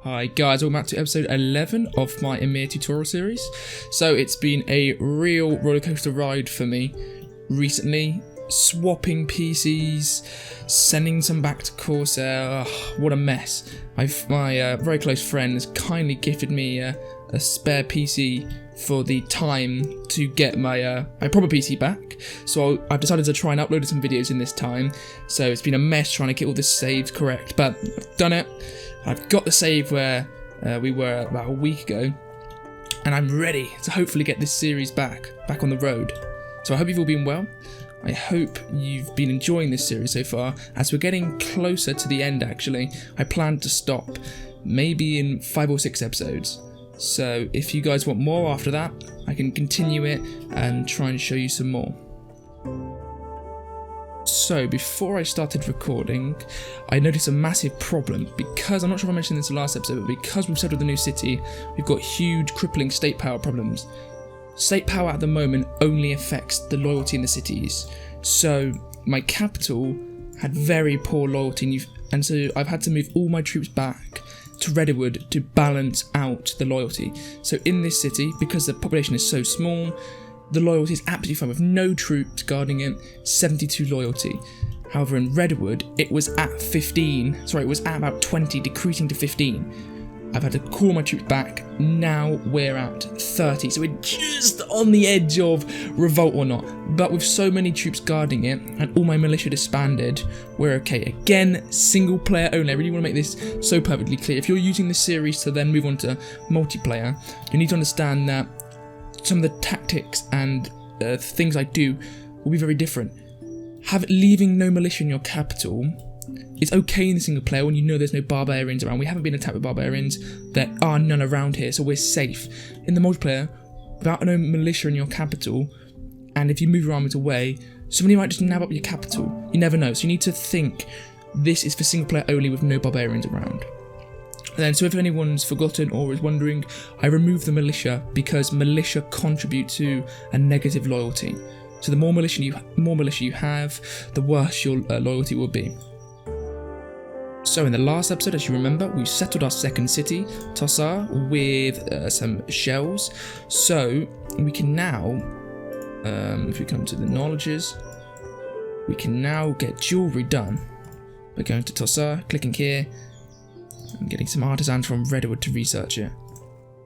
Hi guys, welcome back to episode 11 of my Ymir tutorial series. So it's been a real rollercoaster ride for me recently, swapping PCs, sending some back to Corsair. What a mess. My very close friend has kindly gifted me a spare PC for the time to get my proper PC back. So I've decided to try and upload some videos in this time. So it's been a mess trying to get all the saves correct, but I've done it. I've got the save where we were about a week ago, and I'm ready to hopefully get this series back on the road. So I hope you've all been well. I hope you've been enjoying this series so far. As we're getting closer to the end, actually, I plan to stop maybe in 5 or 6 episodes. So if you guys want more after that, I can continue it and try and show you some more. So before I started recording, I noticed a massive problem because, I'm not sure if I mentioned this in the last episode, but because we've settled the new city, we've got huge crippling state power problems. State power at the moment only affects the loyalty in the cities. So my capital had very poor loyalty, and so I've had to move all my troops back to Revolt to balance out the loyalty. So in this city, because the population is so small, the loyalty is absolutely fine with no troops guarding it, 72 loyalty. However, in Redwood, it was at 15, sorry, it was at about 20, decreasing to 15. I've had to call my troops back, now we're at 30, so we're just on the edge of revolt or not. But with so many troops guarding it, and all my militia disbanded, we're okay. Again, single player only. I really want to make this so perfectly clear. If you're using this series to then move on to multiplayer, you need to understand that some of the tactics and things I do will be very different. Leaving no militia in your capital is okay in the single player when you know there's no barbarians around. We haven't been attacked with barbarians. There are none around here, so we're safe. In the multiplayer, without no militia in your capital, and if you move your armies away, somebody might just nab up your capital. You never know, so you need to think this is for single player only with no barbarians around. Then, so if anyone's forgotten or is wondering, I removed the militia because militia contribute to a negative loyalty. So the more militia you have, the worse your loyalty will be. So in the last episode, as you remember, we settled our second city, Tossar, with some shells. So we can now, if we come to the knowledges, we can now get jewellery done. We're going to Tossar, clicking here. I'm getting some artisans from Redwood to research it.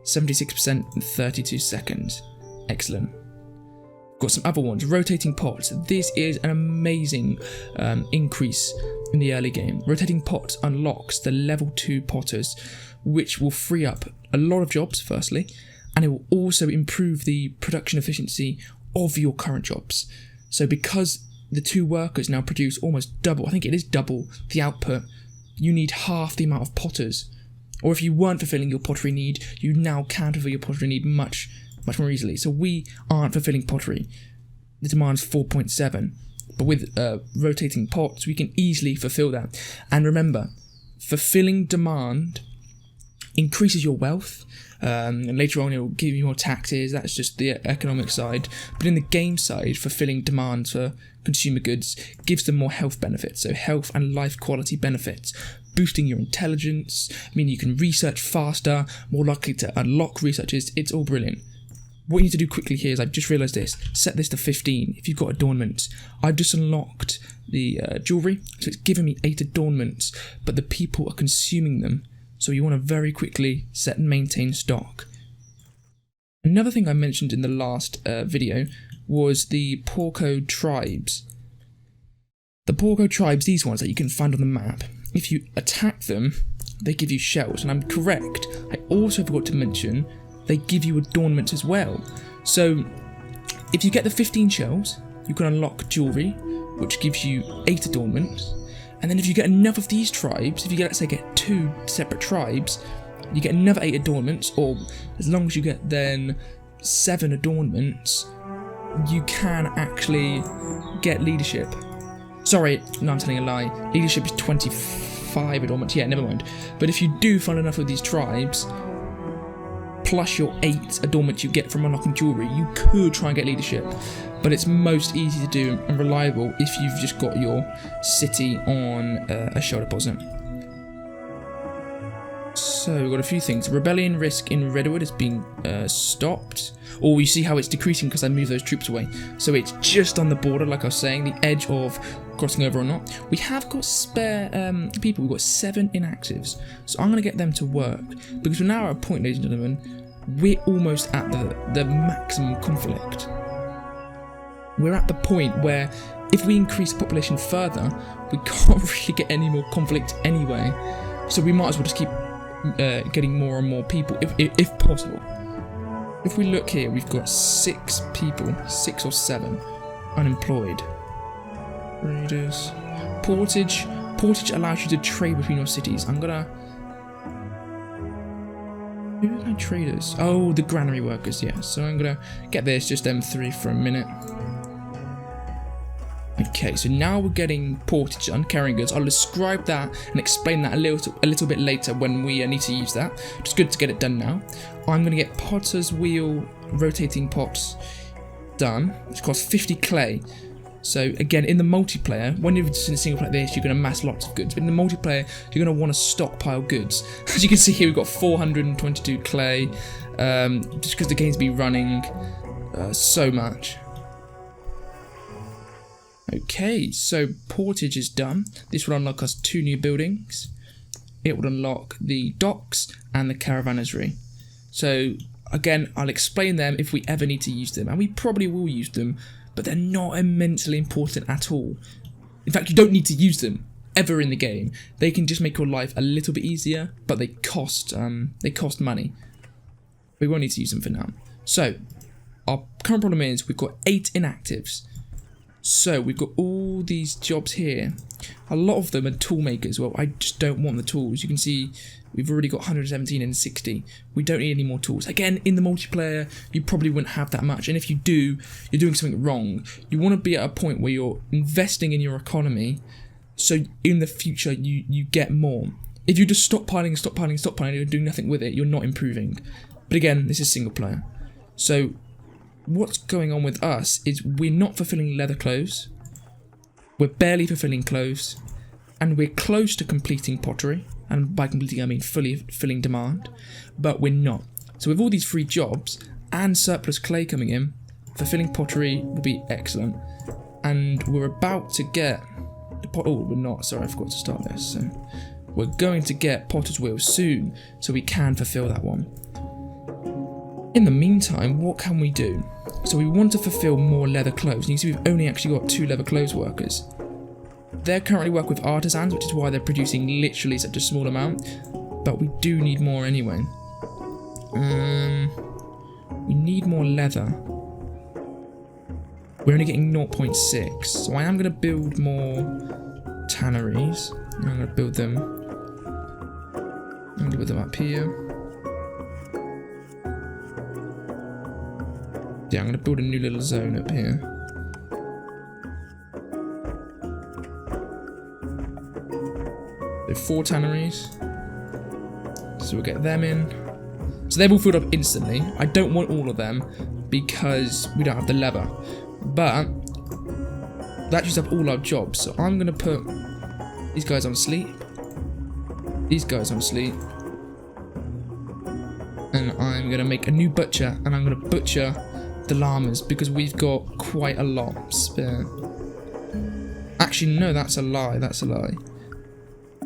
76% in 32 seconds. Excellent. Got some other ones. Rotating pots. This is an amazing increase in the early game. Rotating pots unlocks the level 2 potters, which will free up a lot of jobs, firstly, and it will also improve the production efficiency of your current jobs. So because the 2 workers now produce almost double, I think it is double the output, you need half the amount of potters. Or if you weren't fulfilling your pottery need, you now can fulfill your pottery need much more easily. So we aren't fulfilling pottery. The demand's 4.7. But with rotating pots, we can easily fulfill that. And remember, fulfilling demand increases your wealth. And later on, it will give you more taxes. That's just the economic side. But in the game side, fulfilling demand for consumer goods gives them more health benefits. So health and life quality benefits. Boosting your intelligence, meaning you can research faster, more likely to unlock researches. It's all brilliant. What you need to do quickly here is, I've just realised this, set this to 15 if you've got adornments. I've just unlocked the jewellery, so it's given me 8 adornments, but the people are consuming them, so you want to very quickly set and maintain stock. Another thing I mentioned in the last video was the porco tribes. The porco tribes, these ones that you can find on the map, if you attack them, they give you shells, and I'm correct. I also forgot to mention they give you adornments as well. So if you get the 15 shells, you can unlock jewellery, which gives you 8 adornments. And then if you get enough of these tribes, if you let's say get 2 separate tribes, you get another 8 adornments, or as long as you get then 7 adornments, you can actually get leadership. Sorry, no, I'm telling a lie. Leadership is 25 adornments. Yeah, never mind. But if you do find enough of these tribes, plus your 8 adornments you get from unlocking jewellery, you could try and get leadership. But it's most easy to do and reliable if you've just got your city on a shell deposit. So we've got a few things. Rebellion risk in Redwood has been stopped. Or you see how it's decreasing because I moved those troops away. So it's just on the border, like I was saying, the edge of crossing over or not. We have got spare people. We've got 7 inactives. So I'm going to get them to work. Because we're now at a point, ladies and gentlemen, we're almost at the maximum conflict. We're at the point where if we increase the population further, we can't really get any more conflict anyway. So we might as well just keep getting more and more people if possible. If we look here, we've got 6 people, 6 or 7 unemployed. Raiders. Portage allows you to trade between your cities. I'm gonna... Who are my traders? Oh, the granary workers, yeah. So I'm gonna get this, just them 3 for a minute. Okay, so now we're getting portage on carrying goods. I'll describe that and explain that a little bit later when we need to use that. Just good to get it done now. I'm going to get potter's wheel rotating pots done, which costs 50 clay. So again, in the multiplayer, when you're just in a single player like this, you're going to amass lots of goods. But in the multiplayer, you're going to want to stockpile goods. As you can see here, we've got 422 clay, just because the game's been running so much. Okay, so portage is done. This will unlock us 2 new buildings. It will unlock the docks and the caravanerie. So again, I'll explain them if we ever need to use them, and we probably will use them, but they're not immensely important at all. In fact, you don't need to use them ever in the game. They can just make your life a little bit easier, but they cost money. We won't need to use them for now. So our current problem is we've got 8 inactives. So we've got all these jobs here. A lot of them are tool makers. Well, I just don't want the tools. You can see we've already got 117 and 60. We don't need any more tools. Again, in the multiplayer, you probably wouldn't have that much. And if you do, you're doing something wrong. You want to be at a point where you're investing in your economy, so in the future you get more. If you're just stockpiling, you're doing nothing with it, you're not improving. But again, this is single player. So what's going on with us is we're not fulfilling leather clothes, we're barely fulfilling clothes, and we're close to completing pottery, and by completing I mean fully filling demand, but we're not. So with all these free jobs and surplus clay coming in, fulfilling pottery will be excellent, and we're about to get the we're not, sorry, I forgot to start this, so we're going to get potter's wheel soon, so we can fulfill that one. In the meantime, what can we do? So we want to fulfill more leather clothes. And you see we've only actually got 2 leather clothes workers. They currently work with artisans, which is why they're producing literally such a small amount. But we do need more anyway. We need more leather. We're only getting 0.6. So I am going to build more tanneries. I'm going to build them. I'm going to build them up here. Yeah, I'm going to build a new little zone up here. So 4 tanneries. So we'll get them in. So they've all filled up instantly. I don't want all of them because we don't have the leather. But that used up all our jobs. So I'm going to put these guys on sleep. These guys on sleep. And I'm going to make a new butcher. And I'm going to butcher the llamas because we've got quite a lot spare. Actually, no, that's a lie. That's a lie.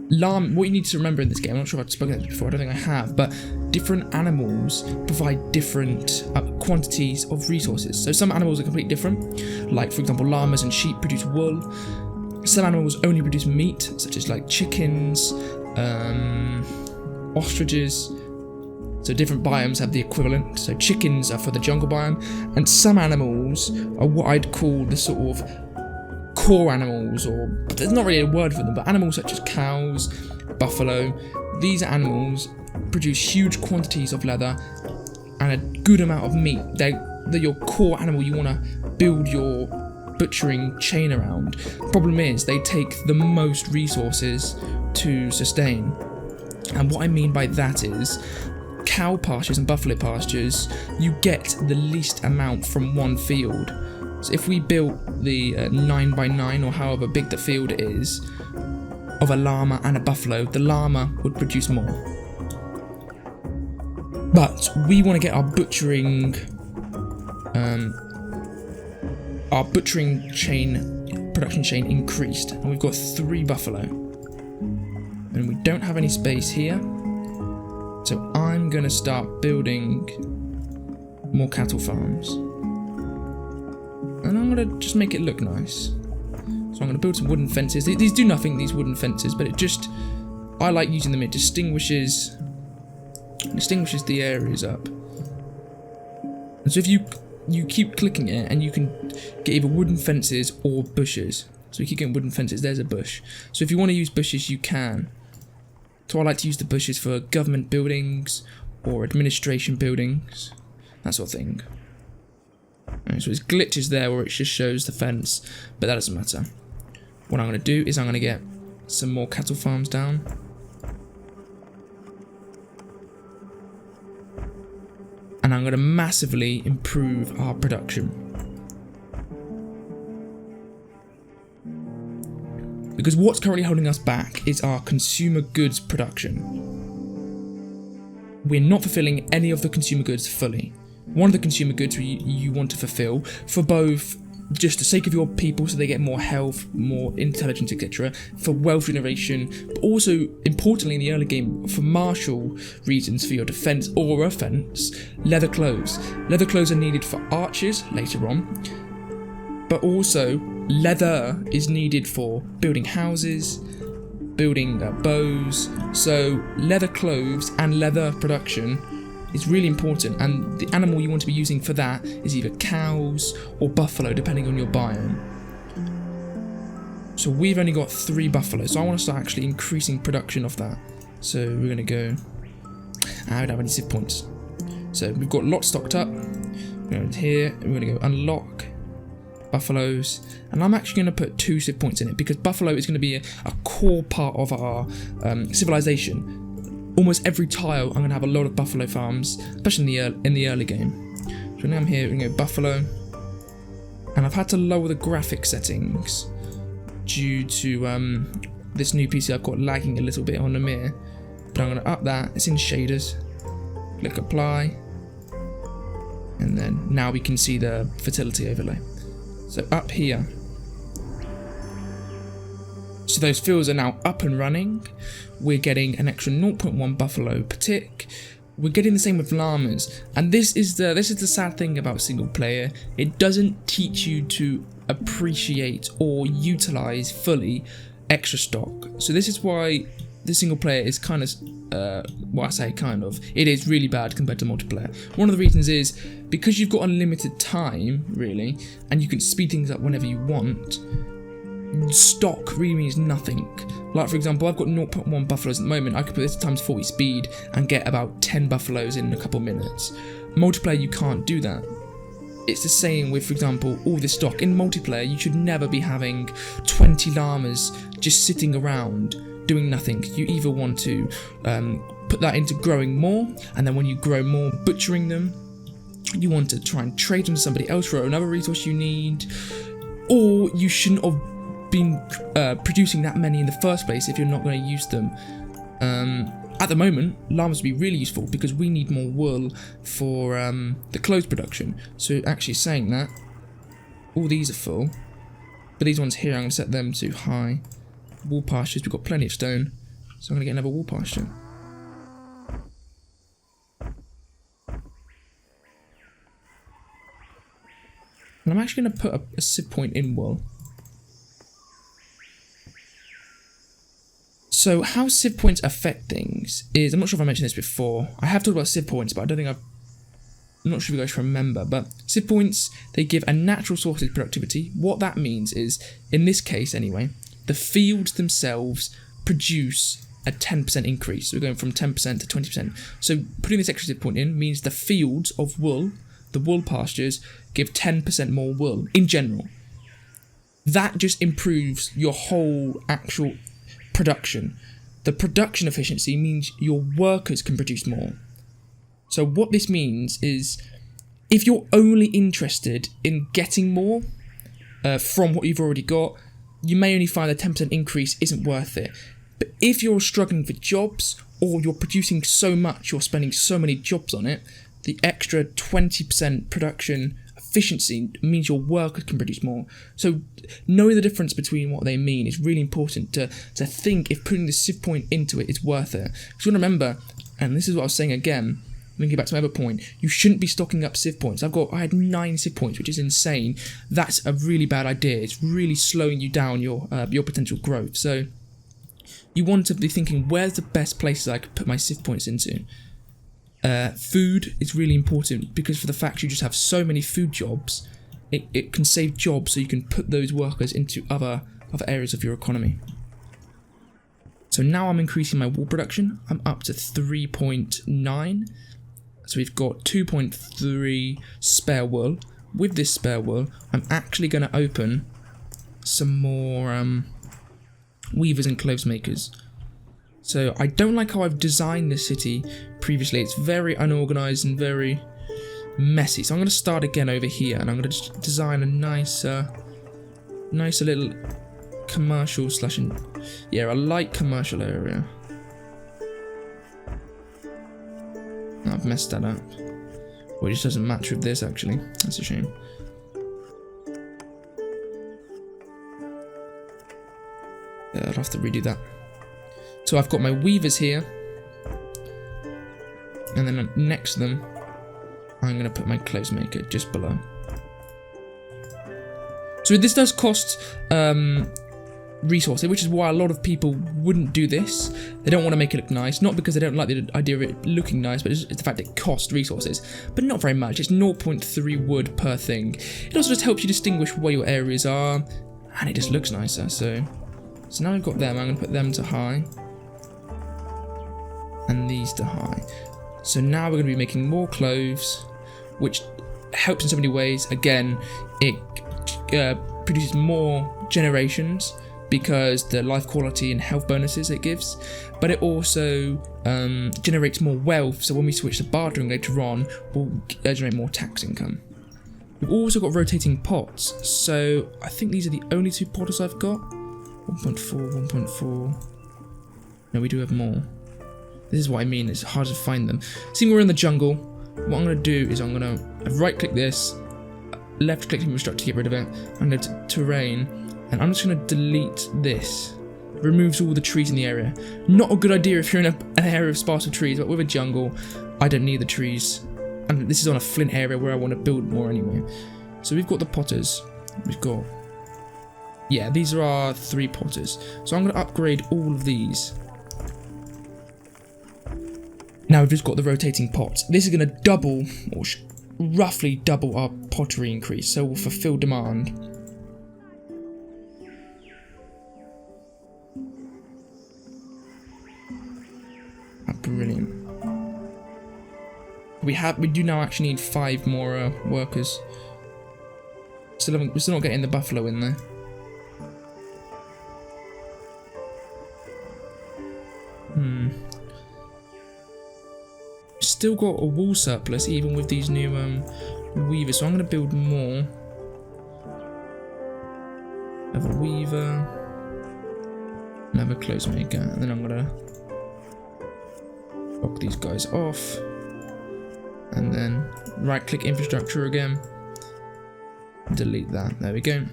What you need to remember in this game, I'm not sure if I've spoken about this before, I don't think I have, but different animals provide different quantities of resources. So some animals are completely different, like for example llamas and sheep produce wool. Some animals only produce meat, such as like chickens, ostriches. So different biomes have the equivalent. So chickens are for the jungle biome, and some animals are what I'd call the sort of core animals, or there's not really a word for them, but animals such as cows, buffalo. These animals produce huge quantities of leather and a good amount of meat. They're your core animal you want to build your butchering chain around. Problem is, they take the most resources to sustain. And what I mean by that is, cow pastures and buffalo pastures, you get the least amount from one field. So if we built the 9x9 or however big the field is of a llama and a buffalo, the llama would produce more. But we want to get our butchering production chain increased, and we've got 3 buffalo, and we don't have any space here, so I'm gonna start building more cattle farms, and I'm gonna just make it look nice. So I'm gonna build some wooden fences. These do nothing, these wooden fences, but I like using them. It distinguishes the areas up. And so if you keep clicking it, and you can get either wooden fences or bushes. So you keep getting wooden fences, there's a bush. So if you want to use bushes, you can. So I like to use the bushes for government buildings or administration buildings, that sort of thing. Right, so it's glitches there where it just shows the fence, but that doesn't matter. What I'm going to do is I'm going to get some more cattle farms down. And I'm going to massively improve our production. Because what's currently holding us back is our consumer goods production. We're not fulfilling any of the consumer goods fully. One of the consumer goods you want to fulfill for both just the sake of your people, so they get more health, more intelligence, etc., for wealth generation, but also importantly in the early game for martial reasons, for your defense or offense, leather clothes. Leather clothes are needed for archers later on, but also leather is needed for building houses, building bows. So leather clothes and leather production is really important, and the animal you want to be using for that is either cows or buffalo, depending on your biome. So we've only got 3 buffalo, so I want to start actually increasing production of that. So we're going to go, I don't have any Sieve points. So we've got lots stocked up. We're going to here, and we're going to go unlock buffaloes, and I'm actually going to put 2 Sieve points in it, because buffalo is going to be a core part of our civilization. Almost every tile, I'm going to have a lot of buffalo farms, especially in the early game. So now I'm here, we're going to go buffalo. And I've had to lower the graphic settings due to this new PC I've got lagging a little bit on Ymir. But I'm going to up that, it's in shaders. Click apply. And then now we can see the fertility overlay. So up here. So those fields are now up and running. We're getting an extra 0.1 buffalo per tick. We're getting the same with llamas, and this is the sad thing about single player. It doesn't teach you to appreciate or utilize fully extra stock. So this is why the single player is kind of, it is really bad compared to multiplayer. One of the reasons is because you've got unlimited time, really, and you can speed things up whenever you want. Stock really means nothing. Like for example, I've got 0.1 buffaloes at the moment. I could put this times 40 speed and get about 10 buffaloes in a couple minutes. Multiplayer, you can't do that. It's the same with, for example, all this stock. In multiplayer, you should never be having 20 llamas just sitting around doing nothing. You either want to put that into growing more, and then when you grow more, butchering them. You want to try and trade them to somebody else for another resource you need, or you shouldn't have been producing that many in the first place if you're not going to use them. At the moment, llamas would be really useful because we need more wool for the clothes production. So actually saying that, all these are full, but these ones here I'm going to set them to high. Wool pastures, we've got plenty of stone, so I'm going to get another wool pasture. And I'm actually going to put a Sieve point in wool. So how Sieve points affect things is, I'm not sure if I mentioned this before. I have talked about Sieve points, but I'm not sure if you guys remember. But Sieve points, they give a natural sources productivity. What that means is, in this case anyway, the fields themselves produce a 10% increase. So we're going from 10% to 20%. So putting this extra Sieve point in means the fields of wool, the wool pastures, give 10% more wool in general. That just improves your whole actual production. The production efficiency means your workers can produce more. So what this means is, if you're only interested in getting more from what you've already got, you may only find a 10% increase isn't worth it. But if you're struggling for jobs, or you're producing so much, you're spending so many jobs on it, the extra 20% production efficiency means your workers can produce more. So knowing the difference between what they mean is really important to think if putting the Sieve point into it is worth it. Because you want to remember, and this is what I was saying again, linking back to my other point, you shouldn't be stocking up Sieve points. I had 9 Sieve points, which is insane. That's a really bad idea. It's really slowing you down your potential growth. So you want to be thinking, where's the best places I could put my Sieve points into? Food is really important, because for the fact you just have so many food jobs, it can save jobs, so you can put those workers into other areas of your economy. So now I'm increasing my wool production. I'm up to 3.9. So we've got 2.3 spare wool. With this spare wool, I'm actually going to open some more weavers and clothes makers. So I don't like how I've designed this city previously. It's very unorganized and very messy. So I'm going to start again over here, and I'm going to just design a nicer little commercial / a light commercial area. I've messed that up. Well, it just doesn't match with this, actually. That's a shame. Yeah, I'll have to redo that. So I've got my weavers here, and then next to them, I'm going to put my clothes maker just below. So this does cost resources, which is why a lot of people wouldn't do this. They don't want to make it look nice, not because they don't like the idea of it looking nice, but it's the fact it costs resources, but not very much. It's 0.3 wood per thing. It also just helps you distinguish where your areas are, and it just looks nicer. So now we've got them. I'm going to put them to high, and these to high. So now we're going to be making more clothes, which helps in so many ways. Again, it produces more generations because the life quality and health bonuses it gives, but it also generates more wealth, so when we switch to bartering later on, we'll generate more tax income. We've also got rotating pots, so I think these are the only 2 potters I've got. 1.4, 1.4. No, we do have more. This is what I mean, it's hard to find them. Seeing we're in the jungle, what I'm going to do is I'm going to right click this, left click infrastructure to get rid of it, I'm going to terrain, and I'm just going to delete this. It removes all the trees in the area. Not a good idea if you're in an area of sparse with trees, but with a jungle, I don't need the trees. And this is on a flint area where I want to build more anyway. So we've got the potters. We've got... yeah, these are our 3 potters. So I'm going to upgrade all of these. Now we've just got the rotating pots. This is going to double, or roughly double our pottery increase, so we'll fulfill demand. Oh, brilliant. We do now actually need 5 more workers. We're still not getting the buffalo in there. Still got a wool surplus even with these new weavers, so I'm going to build more. Have a weaver, another clothes maker, and then I'm going to block these guys off, and then right click infrastructure again, delete that. There we go.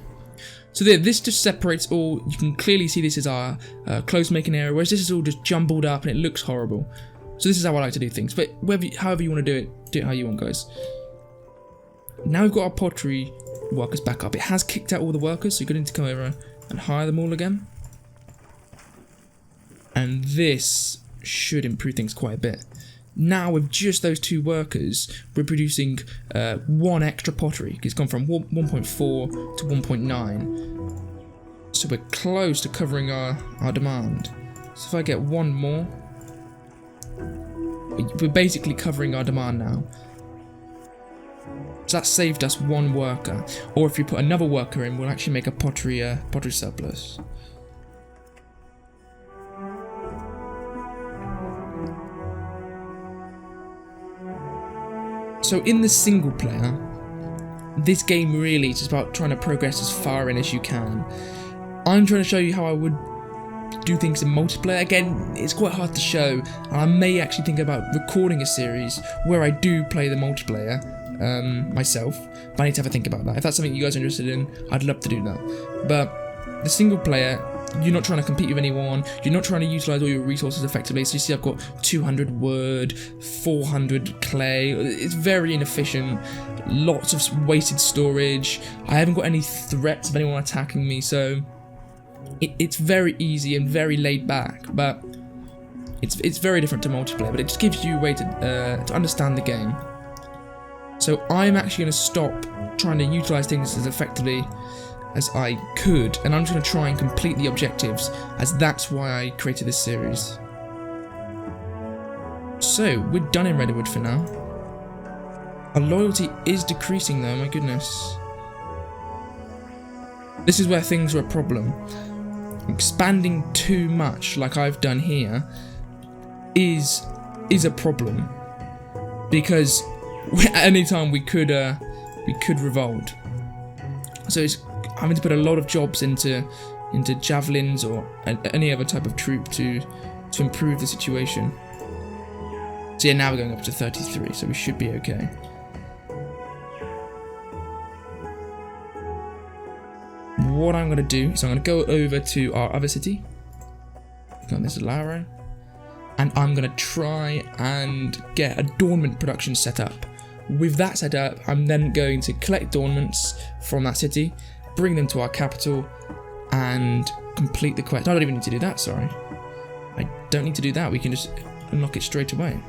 So this just separates all. You can clearly see this is our clothes making area, whereas this is all just jumbled up and it looks horrible. So this is how I like to do things, but however you want to do it how you want, guys. Now we've got our pottery workers back up. It has kicked out all the workers, so you're going to come over and hire them all again. And this should improve things quite a bit. Now with just those 2 workers, we're producing 1 extra pottery. It's gone from 1.4 to 1.9. So we're close to covering our demand. So if I get 1 more, we're basically covering our demand now. So that saved us 1 worker. Or if you put another worker in, we'll actually make a pottery surplus. So in the single player, this game really is about trying to progress as far in as you can. I'm trying to show you how I would do things in multiplayer. Again, it's quite hard to show, and I may actually think about recording a series where I do play the multiplayer myself, but I need to have a think about that. If that's something you guys are interested in, I'd love to do that. But the single player, you're not trying to compete with anyone, you're not trying to utilise all your resources effectively. So you see I've got 200 wood, 400 clay, it's very inefficient, lots of wasted storage, I haven't got any threats of anyone attacking me, so it's very easy and very laid back, but it's very different to multiplayer, but it just gives you a way to understand the game. So I'm actually going to stop trying to utilise things as effectively as I could, and I'm just going to try and complete the objectives, as that's why I created this series. So, we're done in Redwood for now. Our loyalty is decreasing though, my goodness. This is where things are a problem. Expanding too much, like I've done here, is a problem. Because at any time we could revolt. So it's having to put a lot of jobs into javelins or any other type of troop to improve the situation. So yeah, now we're going up to 33, so we should be okay. What I'm going to do is I'm going to go over to our other city. Click on this Laro. And I'm going to try and get adornment production set up. With that set up, I'm then going to collect adornments from that city, bring them to our capital, and complete the quest. I don't even need to do that, sorry. I don't need to do that, we can just unlock it straight away.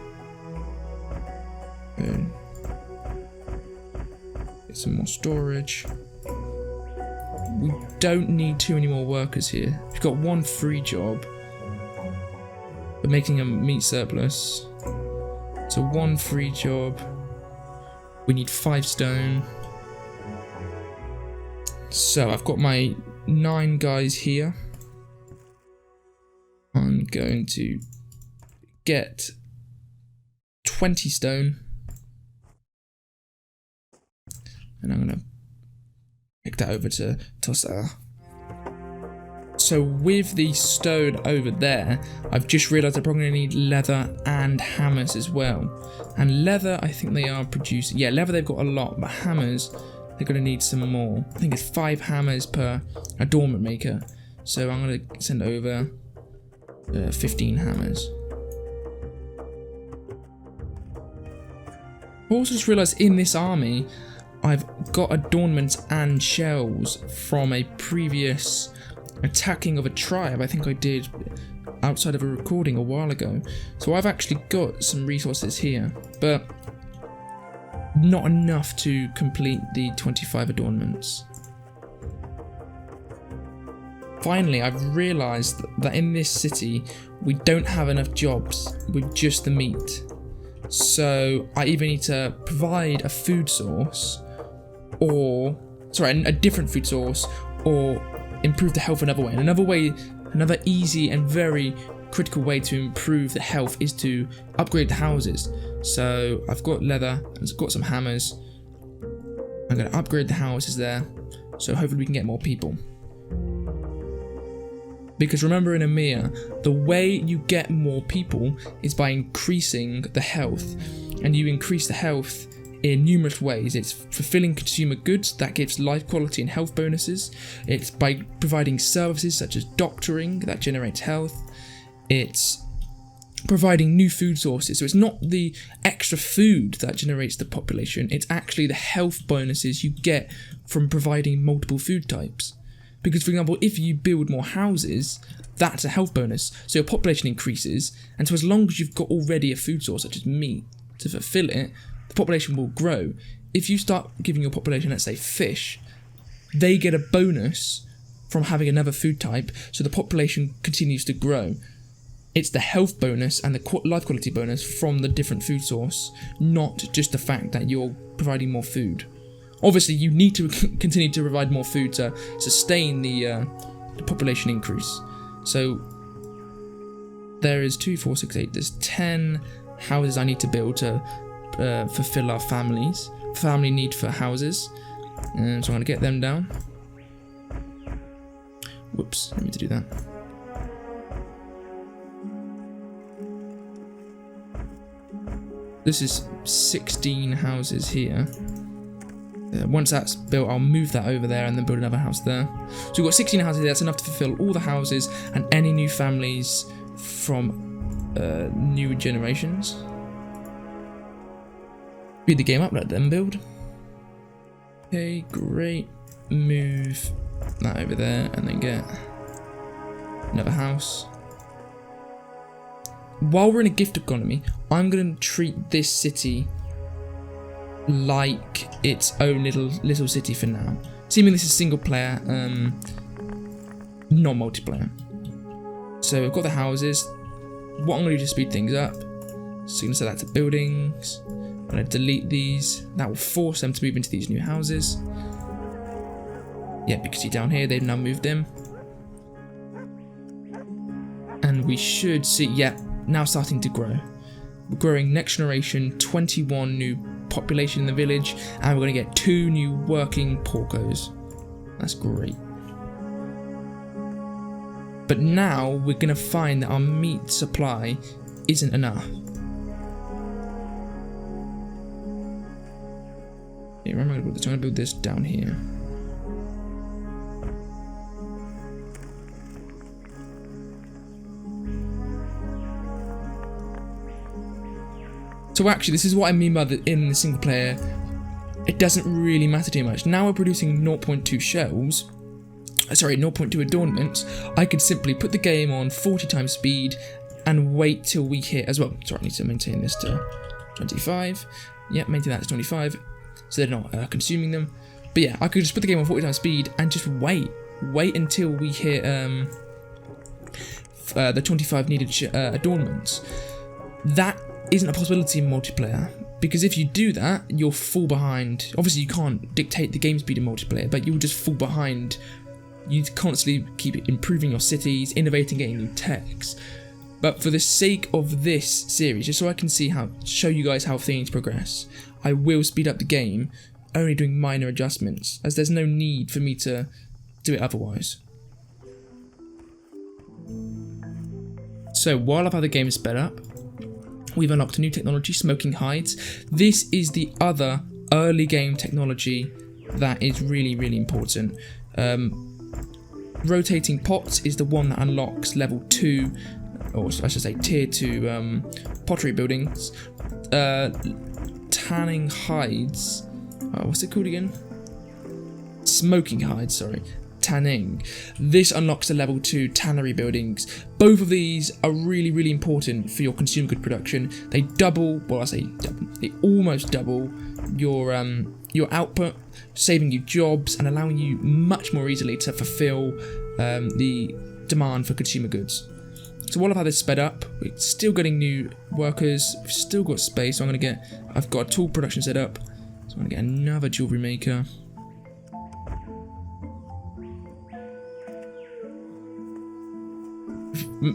Boom. Get some more storage. We don't need too many more workers here. We've got one free job. We're making a meat surplus. So one free job. We need 5 stone. So I've got my 9 guys here. I'm going to get 20 stone. And I'm going to pick that over to Tossa. So with the stone over there, I've just realised I'm probably going to need leather and hammers as well. And leather, I think they are producing. Yeah, leather they've got a lot, but hammers, they're going to need some more. I think it's 5 hammers per adornment maker. So I'm going to send over 15 hammers. I also just realised in this army, I've got adornments and shells from a previous attacking of a tribe I think I did outside of a recording a while ago. So I've actually got some resources here, but not enough to complete the 25 adornments. Finally, I've realised that in this city we don't have enough jobs with just the meat. So I either need to provide a food source, or a different food source, or improve the health another way. And another easy and very critical way to improve the health is to upgrade the houses. So I've got leather and I've got some hammers. I'm going to upgrade the houses there, so hopefully we can get more people. Because remember in Ymir, the way you get more people is by increasing the health. And you increase the health in numerous ways. It's fulfilling consumer goods, that gives life quality and health bonuses. It's by providing services such as doctoring, that generates health. It's providing new food sources. So it's not the extra food that generates the population, it's actually the health bonuses you get from providing multiple food types. Because, for example, if you build more houses, that's a health bonus. So your population increases, and so as long as you've got already a food source, such as meat, to fulfill it, the population will grow. If you start giving your population, let's say, fish, they get a bonus from having another food type, so the population continues to grow. It's the health bonus and the life quality bonus from the different food source, not just the fact that you're providing more food. Obviously, you need to continue to provide more food to sustain the population increase. So there is 2, 4, 6, 8. There's 10 houses I need to build to fulfill our family need for houses. And so I'm going to get them down. Whoops, I need to do that. This is 16 houses here. Once that's built, I'll move that over there and then build another house there. So we've got 16 houses there. That's enough to fulfill all the houses and any new families from new generations. Speed the game up, let them build. Okay, great. Move that over there and then get another house. While we're in a gift economy, I'm going to treat this city like its own little city for now. Assuming this is single player, not multiplayer. So we've got the houses. What I'm going to do to speed things up, so I'm going to set that to buildings. I'm going to delete these. That will force them to move into these new houses. Yeah, because you're down here, they've now moved in. And we should see, yeah, now starting to grow. We're growing next generation, 21 new population in the village, and we're going to get 2 new working porcos. That's great. But now we're going to find that our meat supply isn't enough. Yeah, remember, I'm going to build this down here. So actually, this is what I mean by that in the single player, it doesn't really matter too much. Now we're producing 0.2 shells, sorry, 0.2 adornments. I could simply put the game on 40 times speed and wait till we hit as well. Sorry, I need to maintain this to 25. Yeah, maintain that to 25, so they're not consuming them. But yeah, I could just put the game on 40 times speed and just wait until we hit the 25 needed adornments. That isn't a possibility in multiplayer, because if you do that, you'll fall behind. Obviously, you can't dictate the game speed in multiplayer, but you'll just fall behind. You constantly keep improving your cities, innovating, getting new techs. But for the sake of this series, just so I can show you guys how things progress, I will speed up the game, only doing minor adjustments, as there's no need for me to do it otherwise. So while I've had the game sped up, we've unlocked a new technology, smoking hides. This is the other early game technology that is really, really important. Rotating pots is the one that unlocks level 2, or I should say tier 2 pottery buildings. Tanning hides, what's it called again? Smoking hides, sorry. Tanning. This unlocks the level 2 tannery buildings. Both of these are really, really important for your consumer good production. They double, well I say double, they almost double your output, saving you jobs and allowing you much more easily to fulfill the demand for consumer goods. So while I've had this sped up, we're still getting new workers, we've still got space, so I've got a tool production set up, so I'm going to get another jewellery maker.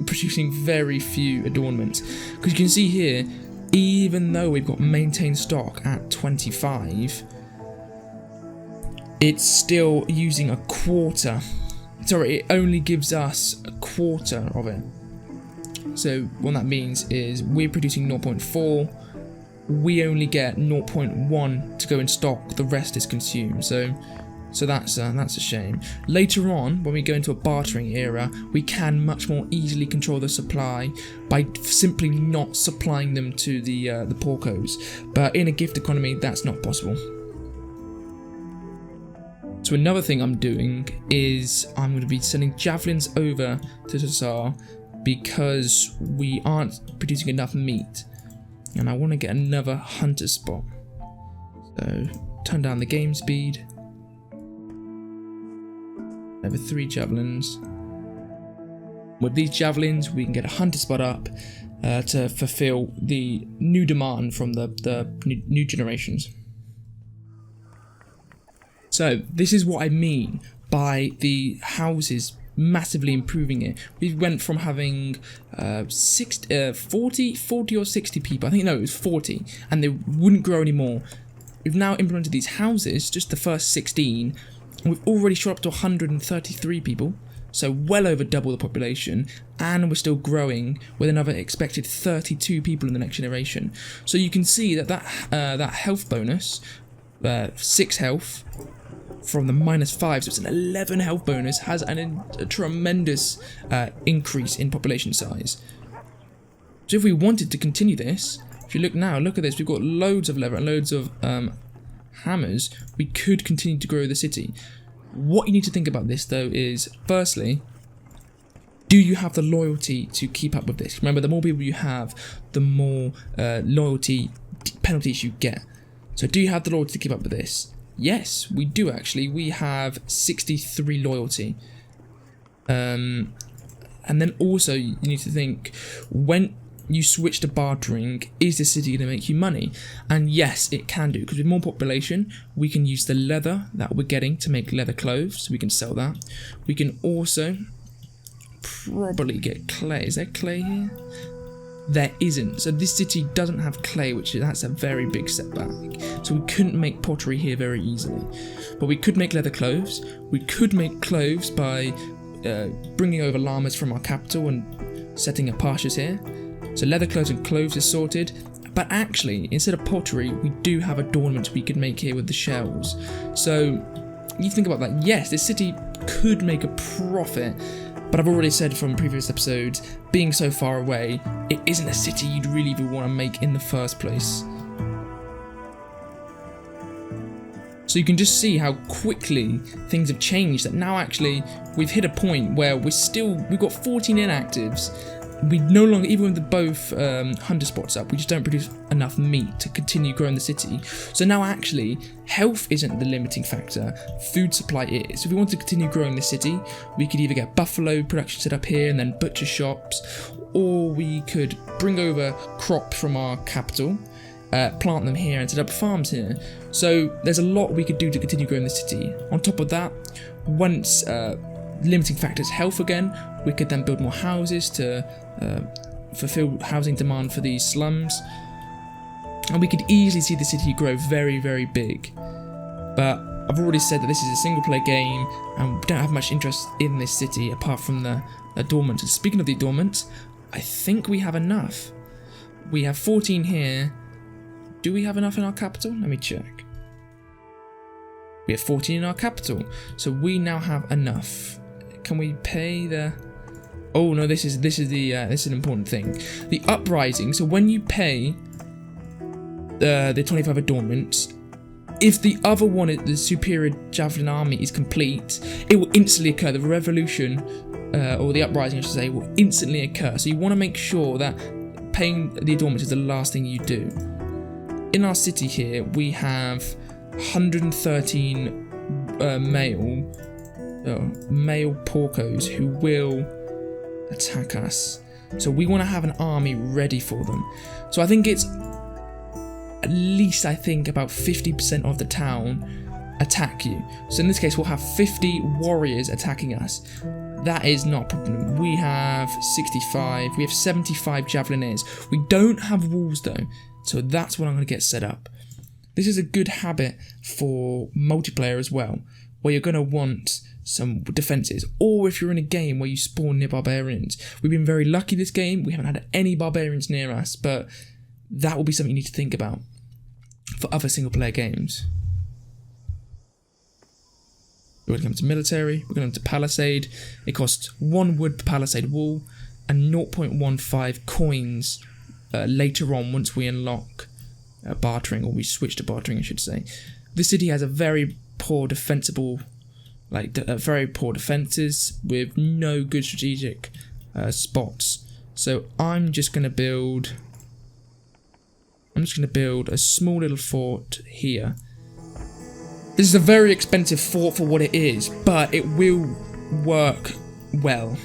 Producing very few adornments, because you can see here, even though we've got maintained stock at 25, it's still using a quarter. Sorry, it only gives us a quarter of it. So what that means is we're producing 0.4, we only get 0.1 to go in stock, the rest is consumed. So that's a shame. Later on, when we go into a bartering era, we can much more easily control the supply by simply not supplying them to the porcos. But in a gift economy, that's not possible. So another thing I'm doing is I'm going to be sending javelins over to Tsar because we aren't producing enough meat, and I want to get another hunter spot. So turn down the game speed. Over 3 javelins. With these javelins, we can get a hunter spot up to fulfill the new demand from the new generations. So this is what I mean by the houses massively improving it. We went from having 40 or 60 people. I think no, it was 40, and they wouldn't grow anymore. We've now implemented these houses, just the first 16. We've already shot up to 133 people, so well over double the population, and we're still growing with another expected 32 people in the next generation. So you can see that that health bonus, 6 health from the -5, so it's an 11 health bonus, has a tremendous increase in population size. So if we wanted to continue this, if you look now, look at this, we've got loads of leather and loads of hammers. We could continue to grow the city. What you need to think about this though is, firstly, do you have the loyalty to keep up with this? Remember, the more people you have, the more loyalty penalties you get. So do you have the loyalty to keep up with this? Yes, we do actually. We have 63 loyalty. And then also you need to think, when you switch to bartering, is the city going to make you money? And yes, it can do, because with more population, we can use the leather that we're getting to make leather clothes, so we can sell that. We can also probably get clay. Is there clay here? There isn't. So this city doesn't have clay, that's a very big setback. So we couldn't make pottery here very easily. But we could make leather clothes. We could make clothes by bringing over llamas from our capital and setting up pastures here. So leather clothes and clothes is sorted. But actually, instead of pottery, we do have adornments we could make here with the shells. So you think about that. Yes, this city could make a profit. But I've already said from previous episodes, being so far away, it isn't a city you'd really even want to make in the first place. So you can just see how quickly things have changed, that now actually we've hit a point where we've got 14 inactives. We no longer, even with both hunter spots up, we just don't produce enough meat to continue growing the city. So now actually, health isn't the limiting factor, food supply is. So if we want to continue growing the city, we could either get buffalo production set up here and then butcher shops, or we could bring over crops from our capital, plant them here and set up farms here. So there's a lot we could do to continue growing the city. On top of that, once limiting factors health again, we could then build more houses to fulfill housing demand for these slums, and we could easily see the city grow very, very big. But I've already said that this is a single player game and we don't have much interest in this city apart from the adornments. And speaking of the adornments, I think we have enough. We have 14 here. Do we have enough in our capital? Let me check. We have 14 in our capital, so we now have enough. Can we pay the... Oh no, this is an important thing. The uprising. So when you pay the 25 adornments, if the other one, the superior javelin army, is complete, it will instantly occur. The revolution, or the uprising, I should say, will instantly occur. So you want to make sure that paying the adornments is the last thing you do. In our city here, we have 113 male porcos who will attack us. So we want to have an army ready for them. So I think it's at least, about 50% of the town attack you. So in this case, we'll have 50 warriors attacking us. That is not a problem. We have 65. We have 75 javelineers. We don't have walls though. So that's what I'm going to get set up. This is a good habit for multiplayer as well, where you're going to want some defences, or if you're in a game where you spawn near barbarians. We've been very lucky this game, we haven't had any barbarians near us, but that will be something you need to think about for other single player games. We're going to come to military, we're going to palisade. It costs 1 wood per palisade wall and 0.15 coins later on once we unlock bartering, or we switch to bartering I should say. This city has a very poor defensible, very poor defences with no good strategic spots. So I'm just going to build a small little fort here. This is a very expensive fort for what it is, but it will work well.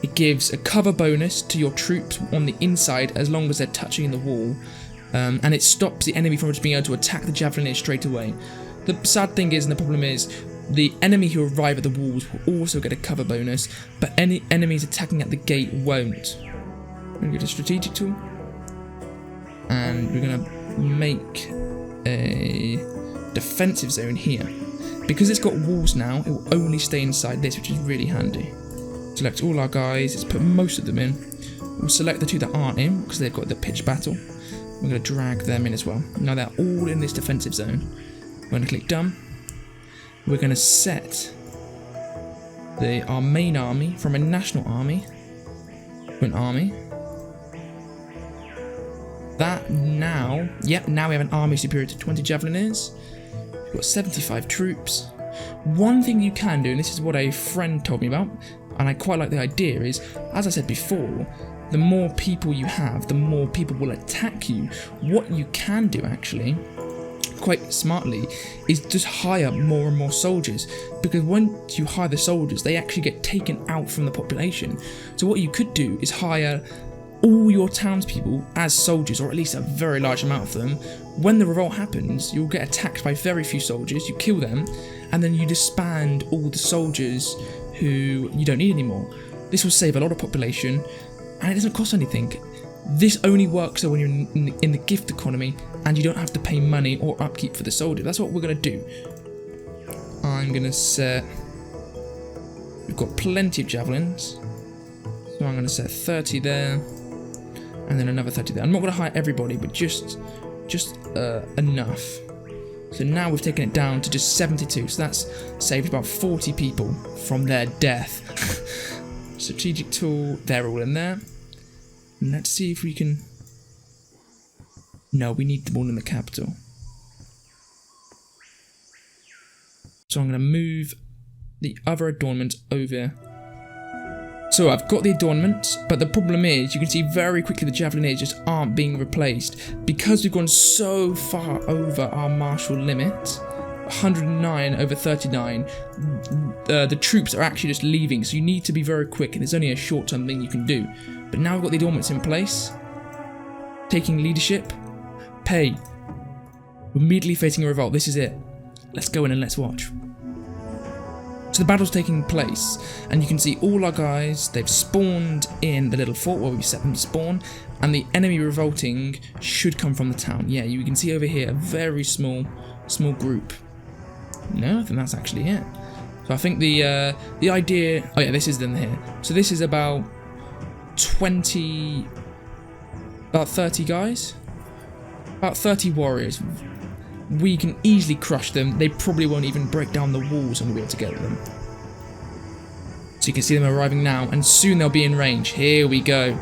It gives a cover bonus to your troops on the inside as long as they're touching the wall, and it stops the enemy from just being able to attack the javelineers straight away. The sad thing is, and the problem is, the enemy who arrive at the walls will also get a cover bonus, but any enemies attacking at the gate won't. We're going to get a strategic tool, and we're going to make a defensive zone here. Because it's got walls now, it will only stay inside this, which is really handy. Select all our guys, let's put most of them in. We'll select the two that aren't in, because they've got the pitch battle. We're going to drag them in as well. Now they're all in this defensive zone. We're going to click done. We're going to set our main army from a national army to an army. That now, now we have an army superior to 20 javeliniers. We've got 75 troops. One thing you can do, and this is what a friend told me about, and I quite like the idea, is, as I said before, the more people you have, the more people will attack you. What you can do, actually, quite smartly, is just hire more and more soldiers, because once you hire the soldiers, they actually get taken out from the population. So what you could do is hire all your townspeople as soldiers, or at least a very large amount of them. When the revolt happens, you'll get attacked by very few soldiers, you kill them, and then you disband all the soldiers who you don't need anymore. This will save a lot of population, and it doesn't cost anything. This only works when you're in the gift economy, and you don't have to pay money or upkeep for the soldier. That's what we're going to do. I'm going to set... We've got plenty of javelins, so I'm going to set 30 there, and then another 30 there. I'm not going to hire everybody, but just enough. So now we've taken it down to just 72, so that's saved about 40 people from their death. Strategic tool, they're all in there. And let's see if we can... No, we need them all in the capital. So I'm going to move the other adornments over. So I've got the adornments, but the problem is, you can see very quickly the javelineers just aren't being replaced. Because we've gone so far over our martial limit, 109 over 39, the troops are actually just leaving, so you need to be very quick, and there's only a short-term thing you can do. But now we've got the adornments in place, taking leadership, pay. We're immediately facing a revolt. This is it. Let's go in and let's watch. So the battle's taking place, and you can see all our guys, they've spawned in the little fort where we set them to spawn, and the enemy revolting should come from the town. Yeah, you can see over here a very small group. No, I think that's actually it. So I think the idea... Oh yeah, this is them here. So this is about 30 guys. About 30 warriors. We can easily crush them. They probably won't even break down the walls and we'll be able to get them. So you can see them arriving now, and soon they'll be in range. Here we go.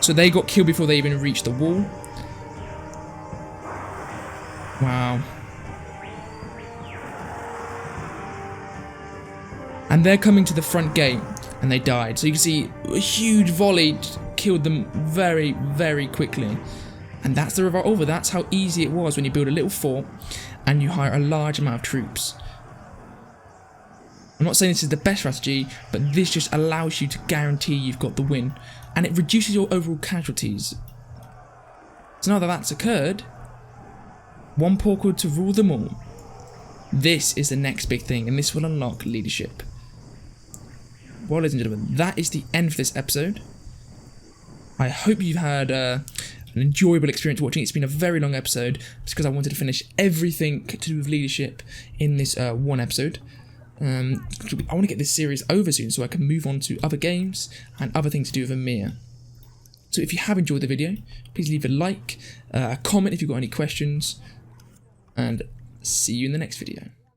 So they got killed before they even reached the wall. Wow. And they're coming to the front gate, and they died. So you can see a huge volley killed them very, very quickly. And that's the revolt over. That's how easy it was when you build a little fort and you hire a large amount of troops. I'm not saying this is the best strategy, but this just allows you to guarantee you've got the win. And it reduces your overall casualties. So now that that's occurred, one porco to rule them all. This is the next big thing, and this will unlock leadership. Well, ladies and gentlemen, that is the end for this episode. I hope you've had an enjoyable experience watching. It's been a very long episode, just because I wanted to finish everything to do with leadership in this one episode. I want to get this series over soon so I can move on to other games and other things to do with Ymir. So if you have enjoyed the video, please leave a like, a comment if you've got any questions, and see you in the next video.